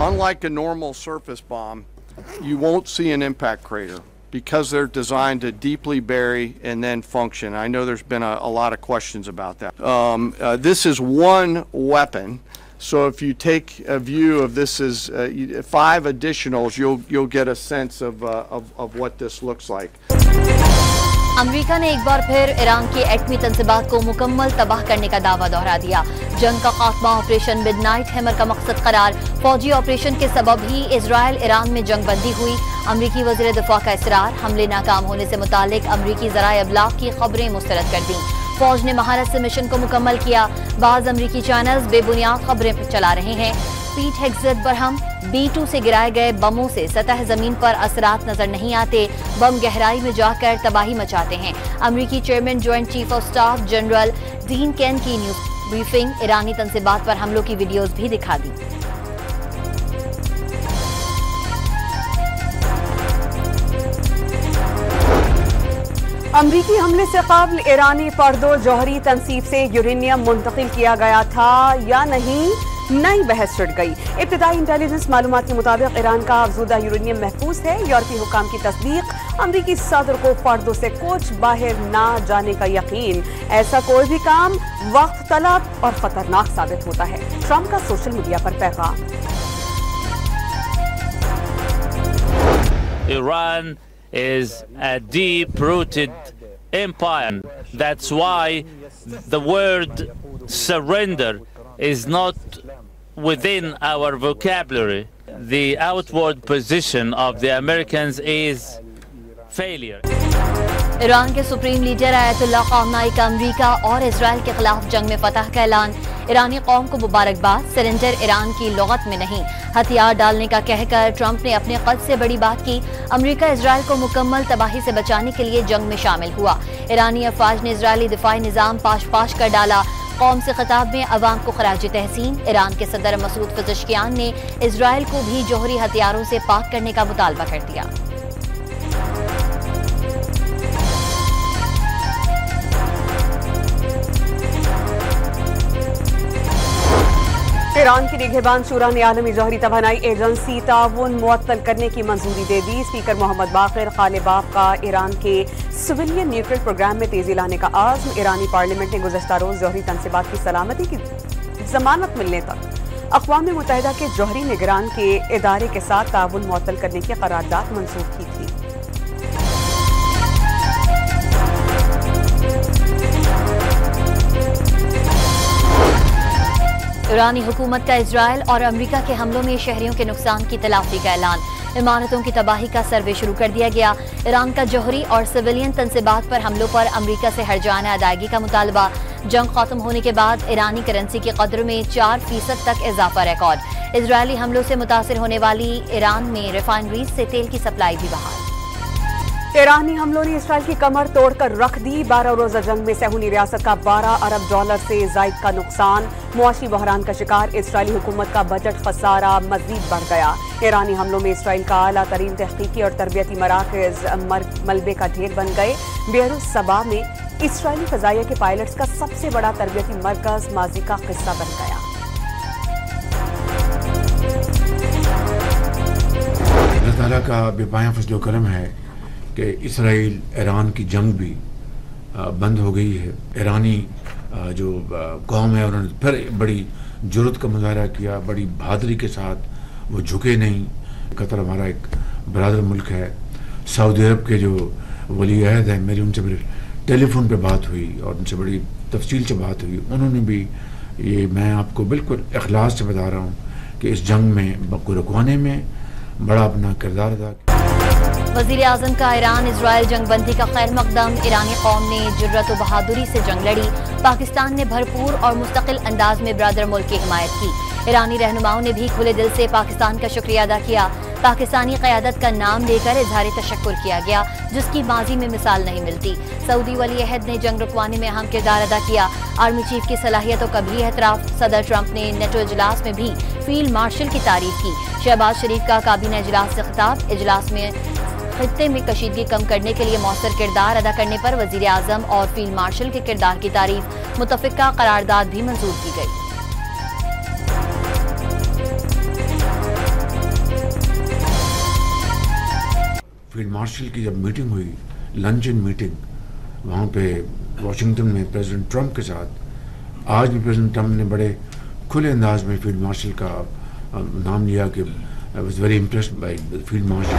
Unlike a normal surface bomb, you won't see an impact crater because they're designed to deeply bury and then function. I know there's been a lot of questions about that. This is one weapon, so if you take a view of this as 5 additionals, you'll get a sense of what this looks like. America ने एक बार फिर Iran की एटमी तंसीबात को मुकम्मल तबाह करने का दावा दोहरा दिया। जंग का खात्मा ऑपरेशन मिडनाइट हैमर का मकसद करार। फौजी ऑपरेशन के सबब ही इजराइल ईरान में जंग बंदी हुई। अमरीकी वज़ीर दिफा का इसरार। हमले नाकाम होने से मुतालिक अमरीकी ज़राए अबलाग की खबरें मुस्तरद कर दी। फौज ने महारत से मिशन को मुकम्मल किया। बाज़ अमरीकी चैनल्स बेबुनियाद खबरें चला रहे हैं। पीट हेग्ज़त बरहम B-2 से गिराए गए बमों से सतह जमीन पर असरात नजर नहीं आते। बम गहराई में जाकर तबाही मचाते हैं। अमरीकी chairman joint chief of staff general Dan Caine की न्यूज ब्रीफिंग ईरानी तंसीबात पर हमलों की वीडियोज भी दिखा दी। अमरीकी हमले से कबल ईरानी पर्दो जौहरी तनसीब से यूरेनियम मुंतकिल किया गया था या नहीं, नई बहस छिड़ गई। इब्तिदाई इंटेलिजेंस मालूमात के मुताबिक ईरान का अफजूदा यूरेनियम महफूज है। यूरोपीय हुकाम की तस्दीक। अमरीकी सदर को पर्दों से कुछ बाहर ना जाने का यकीन। ऐसा कोई भी काम वक्त तलब और खतरनाक साबित होता है। ट्रंप का सोशल मीडिया पर पैगाम। Iran is a deep-rooted empire. That's why the word surrender is not within our vocabulary. The outward position of the Americans is failure. Iran के सुप्रीम लीडर आयतुल्लाह ख़ामनेई का अमरीका और इजराइल के खिलाफ जंग में फतह का ऐलान। ईरानी कौम को मुबारकबाद। सरेंडर ईरान की लुगत में नहीं, हथियार डालने का कहकर ट्रंप ने अपने कद से बड़ी बात की। अमरीका इजराइल को मुकम्मल तबाही से बचाने के लिए जंग में शामिल हुआ। ईरानी अफवाज ने इजरायली दिफाई निज़ाम पाश कर डाला। कौम से खिताब में अवाम को खराज तहसीन। ईरान के सदर मसूद पज़ेश्कियान ने इजराइल को भी जौहरी हथियारों से पाक करने का मुतालबा कर दिया। ईरान की निगहबान शूरा ने आलमी जौहरी तवानाई एजेंसी ताउन मुअत्तल करने की मंजूरी दे दी। स्पीकर मोहम्मद बाक़िर कालिबाफ का ईरान के सिविलियन न्यूक्लियर प्रोग्राम में तेजी लाने का आज़्म। ईरानी पार्लियामेंट ने गुज़श्ता रोज़ जौहरी तंसीबात की सलामती की जमानत मिलने तक अक़वाम मुत्तहिदा के जौहरी निगरान के इदारे के साथ ताउन मुअत्तल करने की करारदाद मंजूर की थी। ईरानी हुकूमत का इजराइल और अमरीका के हमलों में शहरियों के नुकसान की तलाफी का ऐलान। इमारतों की तबाही का सर्वे शुरू कर दिया गया। ईरान का जौहरी और सिविलियन तंसीबात पर हमलों पर अमरीका से हर्जाना अदायगी का मुतालबा। जंग खत्म होने के बाद ईरानी करेंसी की कदर में 4% तक इजाफा रिकॉर्ड। इजरायली हमलों से मुतासिर होने वाली ईरान में रिफाइनरीज से तेल की सप्लाई भी बहाल। ईरानी हमलों ने इसराइल की कमर तोड़कर रख दी। 12 रोजा जंग में सहूनी रियासत का $12 अरब से जायद का नुकसान। मुआशी बहरान का शिकार इसराइली हुकूमत का बजट खसारा मजीद बढ़ गया। ईरानी हमलों में इसराइल का आला तरीन तहकीकी और तरबियती मराकज मलबे का ढेर बन गए। बेरूत सबा में इसराइली फजाइया के पायलट्स का सबसे बड़ा तरबियती मरकज माजी का किस्सा बन गया। अल्लाह ताला का बेपाया फजल करम है कि इसराइल ईरान की जंग भी बंद हो गई है। ईरानी जो कौम है उन्होंने फिर बड़ी जुर्रत का मुजाहरा किया, बड़ी बहादुरी के साथ वो झुके नहीं। कतर हमारा एक बरादर मुल्क है। सऊदी अरब के जो वली अहद है, मेरी उनसे बड़ी टेलीफोन पे बात हुई और उनसे बड़ी तफसील से बात हुई। उन्होंने भी ये, मैं आपको बिल्कुल इखलास से बता रहा हूँ कि इस जंग में को रुकवाने में बड़ा अपना किरदार अदा किया। वज़ीर आज़म का ईरान इजराइल जंगबंदी का खैर मकदम। ईरानी कौम ने जुर्रत व बहादुरी से जंग लड़ी। पाकिस्तान ने भरपूर और मुस्तकिल अंदाज में ब्रदर मुल्क की हिमायत की। ईरानी रहनुमाओं ने भी खुले दिल से पाकिस्तान का शुक्रिया अदा किया। पाकिस्तानी क़यादत का नाम लेकर इजहार तशक्कुर किया गया, जिसकी माजी में मिसाल नहीं मिलती। सऊदी वली अहद ने जंग रुकवाने में अहम किरदार अदा किया। आर्मी चीफ की सलाहियतों का भी एतराफ़। सदर ट्रंप ने नेटो इजलास में भी फील्ड मार्शल की तारीफ की। शहबाज शरीफ का काबीना इजलास से खिताब। इजलास में खित्ते में कशीदगी कम करने के लिए मौसर किरदार अदा करने पर वज़ीर आज़म और फील्ड मार्शल के किरदार की तारीफ। मुतफ़िका करारदाद भी मंजूर की गई। फील्ड मार्शल की जब मीटिंग हुई, लंचन मीटिंग वहाँ पे वाशिंगटन में प्रेसिडेंट ट्रंप के साथ, आज भी प्रेसिडेंट ट्रंप ने बड़े खुले अंदाज में फील्ड मार्शल का नाम लिया कि I was very impressed by the field marshal.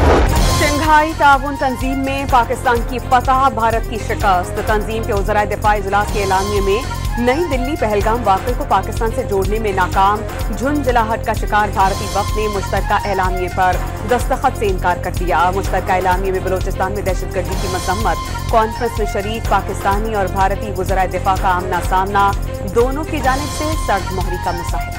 Shanghai ताउन तंजीम में पाकिस्तान की फतह, भारत की शिकस्त। तंजीम के वज़राए दिफा इजलास के एलामिये में नई दिल्ली पहलगाम वाक़े को पाकिस्तान से जोड़ने में नाकाम। झुंझलाहट का शिकार भारतीय वफ़द ने मुश्तरका एलामिये पर दस्तखत से इनकार कर दिया। मुश्तरका एलामिये में बलोचिस्तान में दहशतगर्दी की मजम्मत, कॉन्फ्रेंस में शरीक पाकिस्तानी और भारतीय वज़राए दिफा का आमना सामना, दोनों की जानिब से सर्द मोहरी का मुसाहिदा।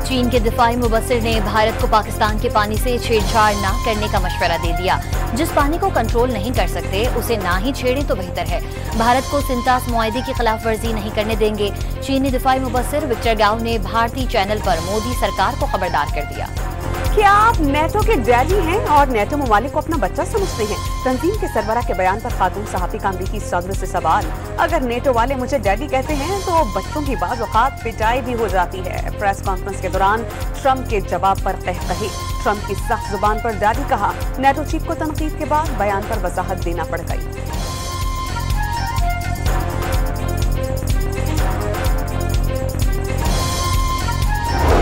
चीन के दिफाई मुबस्सिर ने भारत को पाकिस्तान के पानी से छेड़छाड़ न करने का मशवरा दे दिया। जिस पानी को कंट्रोल नहीं कर सकते उसे ना ही छेड़ें तो बेहतर है। भारत को सिंतास मुआहदे की खिलाफ वर्जी नहीं करने देंगे। चीनी दिफाई मुबस्सिर विक्टर गाओ ने भारतीय चैनल पर मोदी सरकार को खबरदार कर दिया। क्या आप नेटो के डैडी हैं और नेटो ममालिक को अपना बच्चा समझते हैं? तंजीम के सरबराह के बयान पर खातून सहाफ़ी का अमरीकी सदर से सवाल। अगर नेटो वाले मुझे डैडी कहते हैं तो बच्चों की बाज़ औक़ात पिटाई भी हो जाती है। प्रेस कॉन्फ्रेंस के दौरान ट्रंप के जवाब पर कहकहे। ट्रंप की सख्त जुबान पर डैडी कहा। नेटो चीफ को तनकीद के बाद बयान पर वजाहत देना पड़ गई।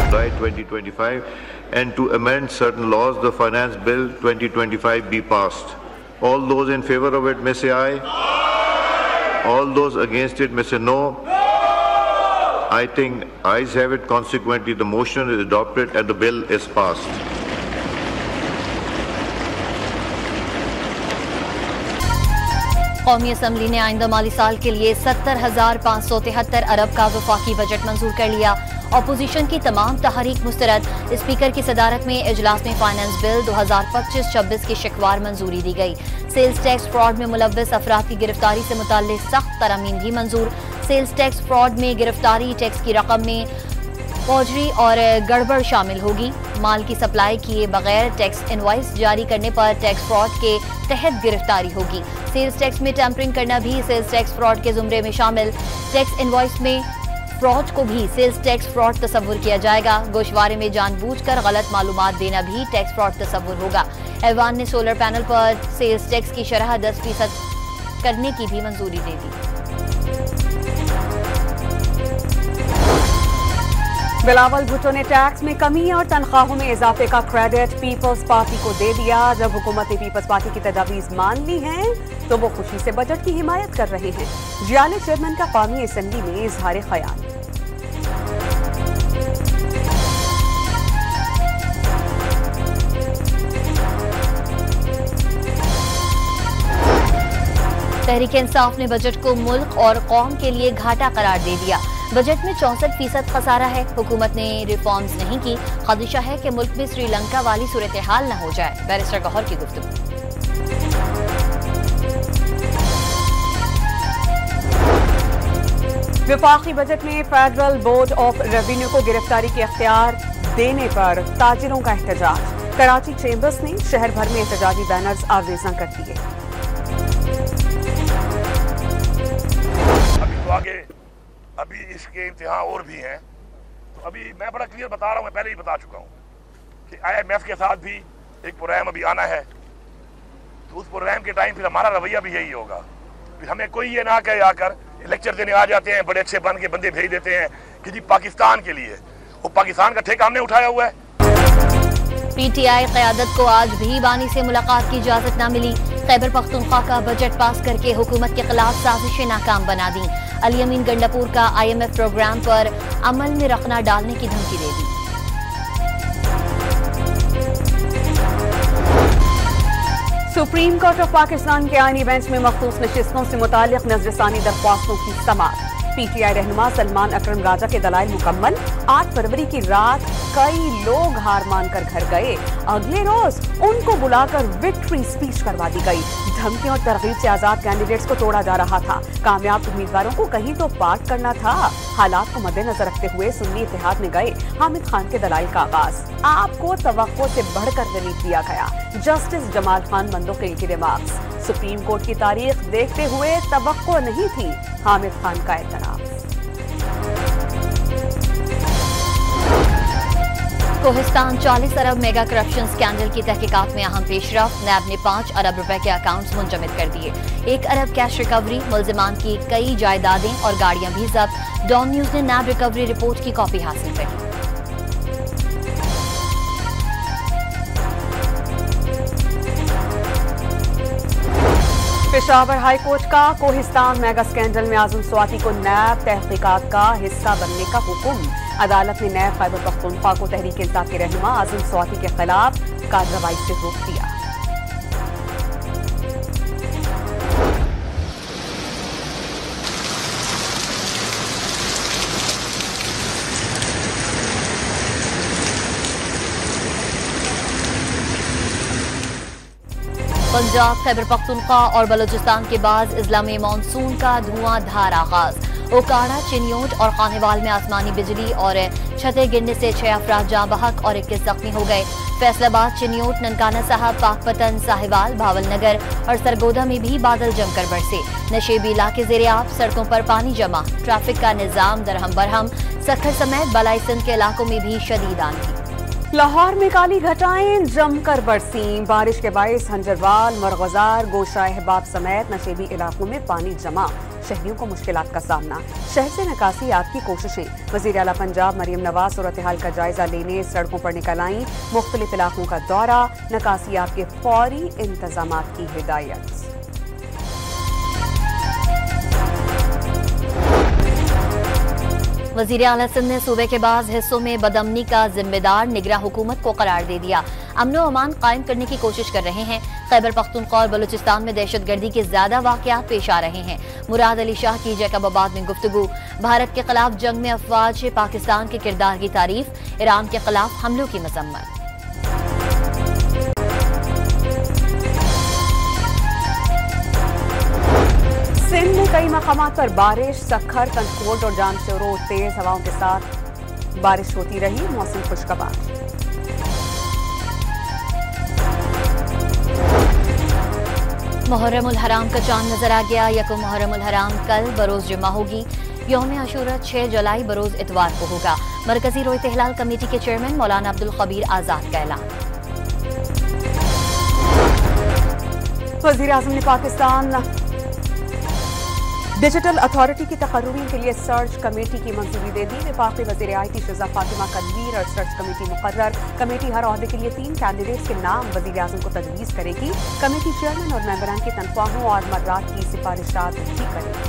July 2025 and to amend certain laws, the Finance Bill 2025 be passed. All those in favor of it may say aye. Aye. All those against it may say no. No. I think ayes have it. Consequently, the motion is adopted and the bill is passed. कौमी assembly ने आइंदा माली साल के लिए 70,573 अरब का वफाकी budget मंजूर कर लिया। अपोजिशन की तमाम तहरीक मुस्तरद। स्पीकर की सदारत में इजलास में फाइनेंस बिल 2025-26 की शिकवार मंजूरी दी गई। सेल्स टैक्स फ्रॉड में मुलव्वस अफराद की गिरफ्तारी से मुताल्लिक सख्त तरमीम भी मंजूर। सेल्स टैक्स फ्रॉड में गिरफ्तारी, टैक्स की रकम में फौजरी और गड़बड़ शामिल होगी। माल की सप्लाई किए बगैर टैक्स इनवॉइस जारी करने पर टैक्स फ्रॉड के तहत गिरफ्तारी होगी। सेल्स टैक्स में टैंपरिंग करना भी सेल्स टैक्स फ्रॉड के जुमरे में शामिल। टैक्स इनवॉइस में फ्रॉड को भी सेल्स टैक्स फ्रॉड तस्वुर किया जाएगा। गोशवारे में जानबूझकर गलत मालूमात देना भी टैक्स फ्रॉड तस्वुर होगा। ऐवान ने सोलर पैनल पर सेल्स टैक्स की शरह 10% करने की भी मंजूरी दे दी। बिलावल भुट्टो ने टैक्स में कमी और तनख्वाहों में इजाफे का क्रेडिट पीपल्स पार्टी को दे दिया। जब हुकूमत ने पीपल्स पार्टी की तजावीज मान ली हैं तो वो खुशी से बजट की हिमायत कर रहे हैं। जियाले चेयरमैन का कौमी असेंबली में इजहार ख्याल। तहरीक इंसाफ ने बजट को मुल्क और कौम के लिए घाटा करार दे दिया। बजट में 64% खसारा है। हुकूमत ने रिफॉर्म्स नहीं की। खदशा है कि मुल्क में श्रीलंका वाली सूरत हाल न हो जाए। बैरिस्टर गौहर की गुफ्तगू। वफाकी बजट में फेडरल बोर्ड ऑफ रेवेन्यू को गिरफ्तारी के अख्तियार देने पर ताजिरों का एहतजाज। कराची चेंबर्स ने शहर भर में एहतजाजी बैनर्स आवेजा कर दिए। अभी इसके इम्तिहान और भी हैं, तो अभी मैं बड़ा क्लियर बता रहा हूँ, मैं पहले ही बता चुका हूँ कि IMF के साथ भी एक प्रोग्राम अभी आना है। तो उस प्रोग्राम के टाइम फिर हमारा रवैया भी यही होगा। फिर हमें कोई ये ना कहे आकर लेक्चर देने आ जाते हैं, बड़े अच्छे बन के बंदे भेज देते हैं कि जी पाकिस्तान के लिए, वो पाकिस्तान का ठेका हमने उठाया हुआ है। PTI क़यादत को आज भी बानी से मुलाकात की इजाजत न मिली। खैबर पख्तूनख्वा का बजट पास करके हुकूमत के खिलाफ साजिशें नाकाम बना दी। अली अमीन गंडापुर का IMF प्रोग्राम पर अमल में रखना डालने की धमकी दे दी। सुप्रीम कोर्ट ऑफ पाकिस्तान के आईनी बेंच में मखसूस नशिस्तों से मुतालिक नजरसानी दरख्वास्तों की समाअत। PTI रहनुमा सलमान अकरम राजा के दलाइल मुकम्मल। 8 फरवरी की रात कई लोग हार मानकर घर गए। अगले रोज उनको बुलाकर विक्ट्री स्पीच करवा दी गई। धमकियों और तरगीब से आजाद कैंडिडेट्स को तोड़ा जा रहा था। कामयाब उम्मीदवारों को कहीं तो पार्ट करना था। हालात को मद्देनजर रखते हुए सुन्नी इत्तेहाद में गए हामिद खान के दलाइल का आगाज। आपको तवक्को से बढ़कर रिलीफ दिया गया। जस्टिस जमाल खान मंदोखिल की रिमार्क्स। सुप्रीम कोर्ट की तारीख देखते हुए तवक्को नहीं थी। हामिद खान का एतराफ। कोहिस्तान 40 अरब मेगा करप्शन स्कैंडल की तहकीकात में अहम पेशरफ। नैब ने 5 अरब रुपए के अकाउंट्स मुंजमद कर दिए। 1 अरब कैश रिकवरी, मुल्जिमान की कई जायदादें और गाड़ियां भी जब्त। डॉन न्यूज ने नैब रिकवरी रिपोर्ट की कॉपी हासिल करी। पेशावर हाई कोर्ट का कोहिस्तान मेगा स्कैंडल में आजम स्वाति को नैब तहकीकात का हिस्सा बनने का हुक्म। अदालत ने नैब खैबर पख्तूनख्वा को तहरीक इंसाफ के रहनुमा आजम स्वाति के खिलाफ कार्रवाई से रोक दिया। पंजाब, खैबर पख्तूनख्वा और बलूचिस्तान के बाद अजला में मानसून का धुआंधार आगाज। ओकाड़ा, चिनियोट और खानेवाल में आसमानी बिजली और छतें गिरने से 6 अफराद जाँ बहक और 21 जख्मी हो गए। फैसलाबाद, चिनियोट, ननकाना साहब, पाकपतन, साहिवाल, भावलनगर और सरगोदा में भी बादल जमकर बरसे। नशेबी इलाके ज़ेरे-आब, सड़कों पर पानी जमा, ट्रैफिक का निजाम दरहम बरहम। सखर समेत बलाई सिंध के इलाकों में भी शदीद आंधी। लाहौर में काली घटाएं जमकर बरसी। बारिश के बायस हंजरवाल, मरगजार, गोशा अहबाब समेत नशेबी इलाकों में पानी जमा। शहरियों को मुश्किलात का सामना। शहर से निकासियात की कोशिशें। वज़ीर आला पंजाब मरियम नवाज सूरत हाल का जायजा लेने सड़कों पर निकल आईं। मुख्तलिफ इलाकों का दौरा, निकासियात के फौरी इंतजामात की हिदायत। वज़ीर आला सिंध ने सूबे के बाज़ हिस्सों में बदअमनी का जिम्मेदार निगरां हुकूमत को करार दे दिया। अमन व अमान कायम करने की कोशिश कर रहे हैं। खैबर पख्तूनख्वा और बलूचिस्तान में दहशतगर्दी के ज्यादा वाकयात पेश आ रहे हैं। मुराद अली शाह की जैकबाबाद में गुफ्तगू। भारत के खिलाफ जंग में अफवाज पाकिस्तान के किरदार की तारीफ। ईरान के खिलाफ हमलों की मजम्मत। सिंध में कई मकामात पर बारिश। सखर, कंटकोट और जामशोरो तेज हवाओं के साथ बारिश होती रही। मौसम खुशगवार। मुहर्रम उल हराम का चांद नजर आ गया। यकुम मुहर्रम उल हराम कल बरोज जुमा होगी। यौम आशूरा 6 जुलाई बरोज इतवार को होगा। मरकजी रोयत हिलाल कमेटी के चेयरमैन मौलाना अब्दुल खबीर आजाद का ऐलान। वज़ीर आज़म ने पाकिस्तान डिजिटल अथॉरिटी की तकर्रुरी के लिए सर्च कमेटी की मंजूरी दे दी। वफाकी वज़ीर आईटी शिजा फातिमा कनवीर और सर्च कमेटी मुकर्रर। कमेटी हर ओहदे के लिए 3 कैंडिडेट्स के नाम वज़ीर आज़म को तजवीज़ करेगी। कमेटी चेयरमैन और मेंबरान की तनख्वाहों और मर्रात की सिफारिशात भी करेगी।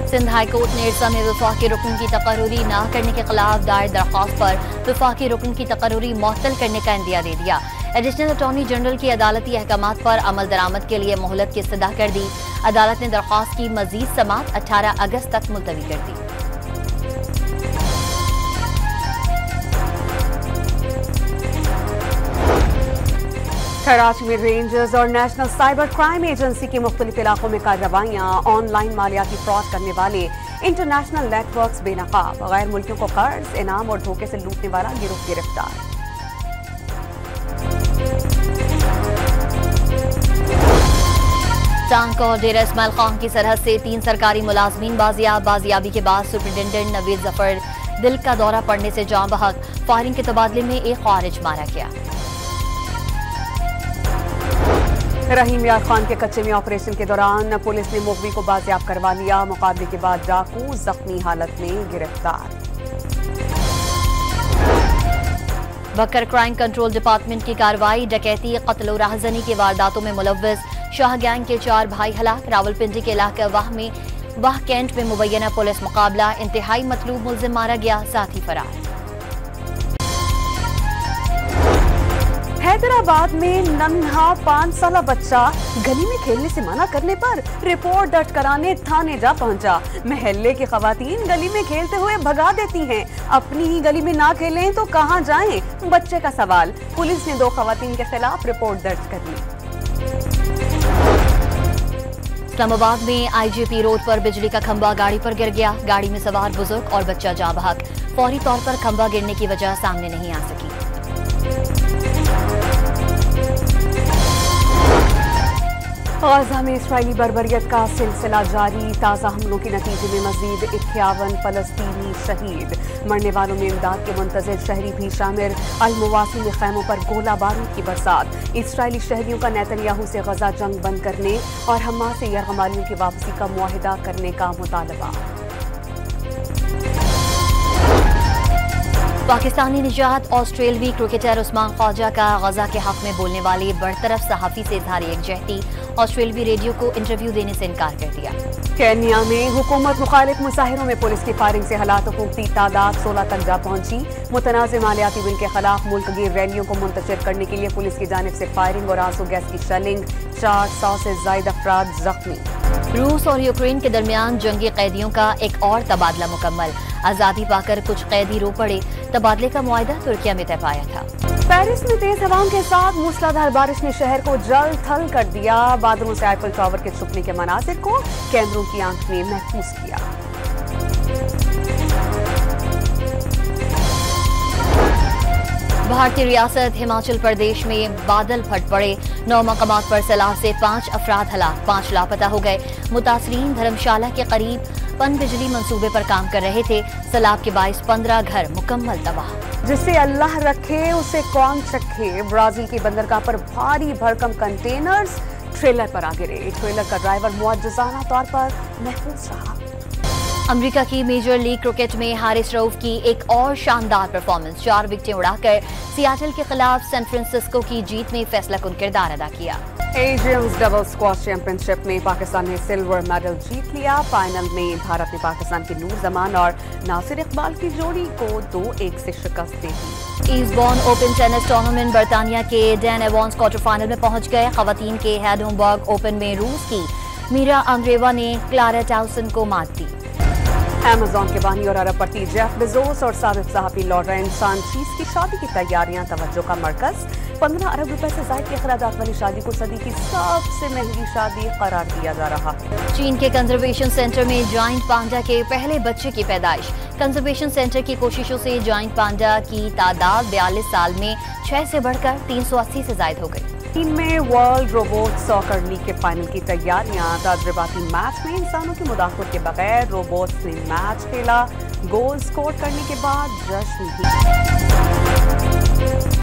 सिंध हाई कोर्ट ने इरसा में वफाकी रुकन की तकर्रुरी न करने के खिलाफ दायर दरख्वास्त पर वफाकी रुकन की तकर्रुरी मुअत्तल करने का इंदिया दे दिया। एडिशनल अटॉर्नी जनरल की अदालती अहकामात पर अमल दरामद के लिए मोहलत की इस्तदा कर दी। अदालत ने दरख्वास्त की मजीद समाअत 18 अगस्त तक मुलतवी कर दी। कराची में रेंजर्स और नेशनल साइबर क्राइम एजेंसी की मुख्तलिफ इलाकों में कार्रवाइयाँ। ऑनलाइन मालियाती फ्रॉड करने वाले इंटरनेशनल नेटवर्क्स बेनकाब। गैर मुल्कियों को कर्ज, इनाम और धोखे से लूटने वाला गिरोह गिरफ्तार। टांग और डेरा इस्माइल खान की सरहद से 3 सरकारी मुलाजमीन बाजियाब। बाजियाबी के बाद सुपरिटेंडेंट नवीद जफर दिल का दौरा पड़ने से जाँ बहक। फायरिंग के तबादले में एक खारिज मारा गया। रहीम यार खान के कच्चे में ऑपरेशन के दौरान पुलिस ने मुगवी को बाजियाब करवा लिया। मुकाबले के बाद डाकू जख्मी हालत में गिरफ्तार। बकर क्राइम कंट्रोल डिपार्टमेंट की कार्रवाई। डकैती, कत्ल और राहजनी की वारदातों में मुलव्वस शाह गैंग के 4 भाई हलाक। रावलपिंडी के इलाके वाह कैंट में मुबैना पुलिस मुकाबला। इंतहाई मतलूब मुल्जिम मारा गया, साथ ही फरार। हैदराबाद में नन्हा 5 साला बच्चा गली में खेलने से मना करने पर रिपोर्ट दर्ज कराने थाने जा पहुंचा। महल्ले की खवातीन गली में खेलते हुए भगा देती हैं। अपनी ही गली में ना खेलें तो कहां जाएं? बच्चे का सवाल। पुलिस ने 2 खवातीन के खिलाफ रिपोर्ट दर्ज कर ली। इस्लामाबाद में आईजीपी रोड पर बिजली का खंभा गाड़ी पर गिर गया। गाड़ी में सवार बुजुर्ग और बच्चा जाँ बहक। फौरी तौर पर खंभा गिरने की वजह सामने नहीं आ सकी। गाजा में इसराइली बर्बरियत का सिलसिला जारी। ताज़ा हमलों के नतीजे में मजीद 51 फलस्तीनी शहीद। मरने वालों में इमदाद के मुंतज़िर शहरी भी शामिल। अल-मुवासी में खैमों पर गोला बारूद की बरसात। इसराइली शहरियों का नेतन्याहू से गजा जंग बंद करने और हमास से यरगमालियों की वापसी का मुआहिदा करने का मुतालबा। पाकिस्तानी निजात ऑस्ट्रेलवी क्रिकेटर उस्मान ख्वाजा का गजा के हक में बोलने वाले बरतरफ सहाफ़ी से इजहार यकजहती। ऑस्ट्रेलवी रेडियो को इंटरव्यू देने से इनकार कर दिया। केन्या में हुकूमत मुखालिफ मुजाहिरों में पुलिस की फायरिंग से हलात की तादाद 16 तक जा पहुंची। मुतनाज़ मालियाती बिल के खिलाफ मुल्क गिर रैलियों को मुंतशिर करने के लिए पुलिस की जानिब से फायरिंग और आंसू गैस की शेलिंग। 400 से ज्यादा अफराद जख्मी। रूस और यूक्रेन के दरमियान जंगी कैदियों का एक और तबादला मुकम्मल। आज़ादी पाकर कुछ कैदी रो पड़े। तबादले का मुआहिदा तुर्किया में तय पाया था। पेरिस में तेज हवाओं के साथ मूसलाधार बारिश ने शहर को जल थल कर दिया। बादलों से आईफल टावर के छुपने के मनाजिर को कैमरों की आंख ने महफूज किया। भारतीय रियासत हिमाचल प्रदेश में बादल फट पड़े। 9 मकामात पर सैलाब से 5 अफराद हलाक, 5 लापता हो गए। मुतासरीन धर्मशाला के करीब पन बिजली मंसूबे पर काम कर रहे थे। सैलाब के बाइस 15 घर मुकम्मल तबाह। जिसे अल्लाह रखे उसे कौन चखे। ब्राजील की बंदरगाह पर भारी भरकम कंटेनर्स ट्रेलर पर आ गिरे। ट्रेलर का ड्राइवर मुअज्जज़ाना तौर पर महफूज रहा। अमेरिका की मेजर लीग क्रिकेट में हारिस रऊफ की एक और शानदार परफॉर्मेंस। 4 विकेटें उड़ाकर सियाटल के खिलाफ सैन फ्रांसिस्को की जीत में फैसलाकुन किरदार अदा किया। एशियंस डबल स्क्वॉश चैंपियनशिप में पाकिस्तान ने सिल्वर मेडल जीत लिया। फाइनल में भारत ने पाकिस्तान के नूर जमान और नासिर इकबाल की जोड़ी को 2-1 से शिकस्त दे दी। ईस्टबॉर्न ओपन टेनिस टूर्नामेंट बरतानिया के डैन एवॉन्स क्वार्टर फाइनल में पहुंच गए। खवातीन के हेडहोमबर्ग ओपन में रूस की मीरा अंद्रेवा ने क्लारा टाउसन को मात दी। अमेज़न के बानी और अरबपति जेफ बेजोस और साबिक सहाफ़ी लॉरेंस सांचीज की शादी की तैयारियां तवज्जो का मरकज। 15 अरब रुपए से ज़ायद के अखराजात वाली शादी को सदी की सबसे महंगी शादी करार दिया जा रहा। चीन के कंजर्वेशन सेंटर में जायंट पांडा के पहले बच्चे की पैदाइश। कंजर्वेशन सेंटर की कोशिशों से जायंट पांडा की तादाद 42 साल में 6 से बढ़कर 380 से ज्यादा हो गई। चीन में वर्ल्ड रोबोट सॉकर लीग के फाइनल की तैयारियां। तजुर्बाती मैच में इंसानों की मुदाखलत के बगैर रोबोट्स ने मैच खेला। गोल स्कोर करने के बाद जश्न भी।